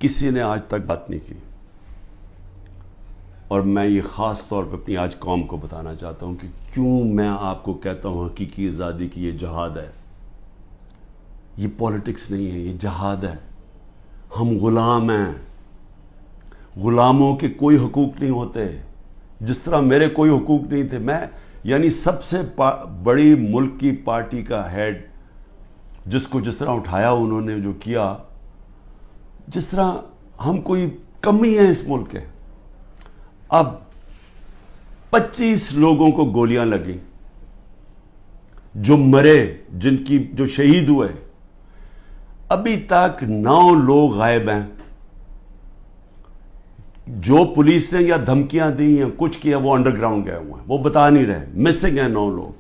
کسی نے آج تک بات نہیں کی، اور میں یہ خاص طور پہ اپنی آج قوم کو بتانا چاہتا ہوں کہ کیوں میں آپ کو کہتا ہوں حقیقی آزادی کی یہ جہاد ہے، یہ پولیٹکس نہیں ہے، یہ جہاد ہے۔ ہم غلام ہیں، غلاموں کے کوئی حقوق نہیں ہوتے، جس طرح میرے کوئی حقوق نہیں تھے۔ میں یعنی سب سے بڑی ملک کی پارٹی کا ہیڈ، جس کو جس طرح اٹھایا انہوں نے، جو کیا، جس طرح ہم کوئی کمی ہے اس ملک کے۔ اب 25 لوگوں کو گولیاں لگیں، جو مرے، جو شہید ہوئے، ابھی تک 9 لوگ غائب ہیں۔ جو پولیس نے یا دھمکیاں دی ہیں، کچھ کیا، وہ انڈر گراؤنڈ گئے ہوئے ہیں، وہ بتا نہیں رہے، مسنگ ہیں 9 لوگ۔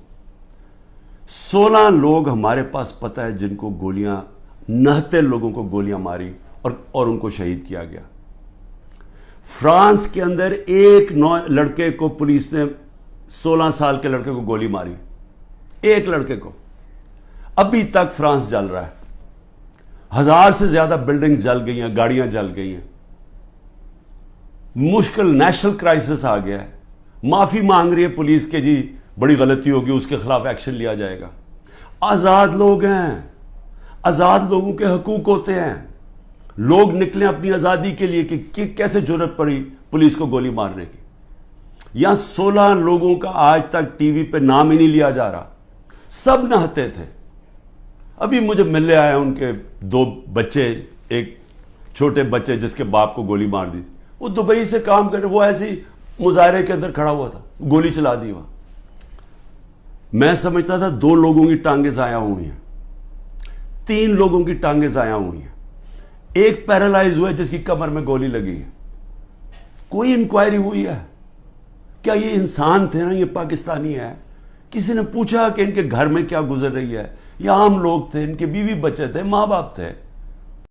16 لوگ ہمارے پاس پتہ ہے جن کو گولیاں، 69 لوگوں کو گولیاں ماری اور ان کو شہید کیا گیا۔ فرانس کے اندر ایک لڑکے کو پولیس نے 16 سال کے لڑکے کو گولی ماری، ایک لڑکے کو۔ ابھی تک فرانس جل رہا ہے، 1000 سے زیادہ بلڈنگز جل گئی ہیں، گاڑیاں جل گئی ہیں، مشکل نیشنل کرائسس آ گیا ہے۔ معافی مانگ رہی ہے پولیس کہ جی بڑی غلطی ہوگی، اس کے خلاف ایکشن لیا جائے گا۔ آزاد لوگ ہیں، آزاد لوگوں کے حقوق ہوتے ہیں۔ لوگ نکلیں اپنی آزادی کے لیے کہ کیسے جرأت پڑی پولیس کو گولی مارنے کی۔ یہاں 16 لوگوں کا آج تک ٹی وی پہ نام ہی نہیں لیا جا رہا، سب نہتے تھے۔ ابھی مجھے ملنے آئے ان کے 2 بچے، ایک چھوٹے بچے جس کے باپ کو گولی مار دی، وہ دبئی سے کام کر رہے، وہ ایسی مظاہرے کے اندر کھڑا ہوا تھا، گولی چلا دی وہاں۔ میں سمجھتا تھا 2 لوگوں کی ٹانگیں ضائع ہوئی ہیں، 3 لوگوں کی ٹانگیں ضائع ہوئی ہیں، ایک پیرالائز ہوا ہے جس کی کمر میں گولی لگی ہے۔ کوئی انکوائری ہوئی ہے؟ کیا یہ انسان تھے نا، یہ پاکستانی ہے؟ کسی نے پوچھا کہ ان کے گھر میں کیا گزر رہی ہے؟ یہ عام لوگ تھے، ان کے بیوی بچے تھے، ماں باپ تھے۔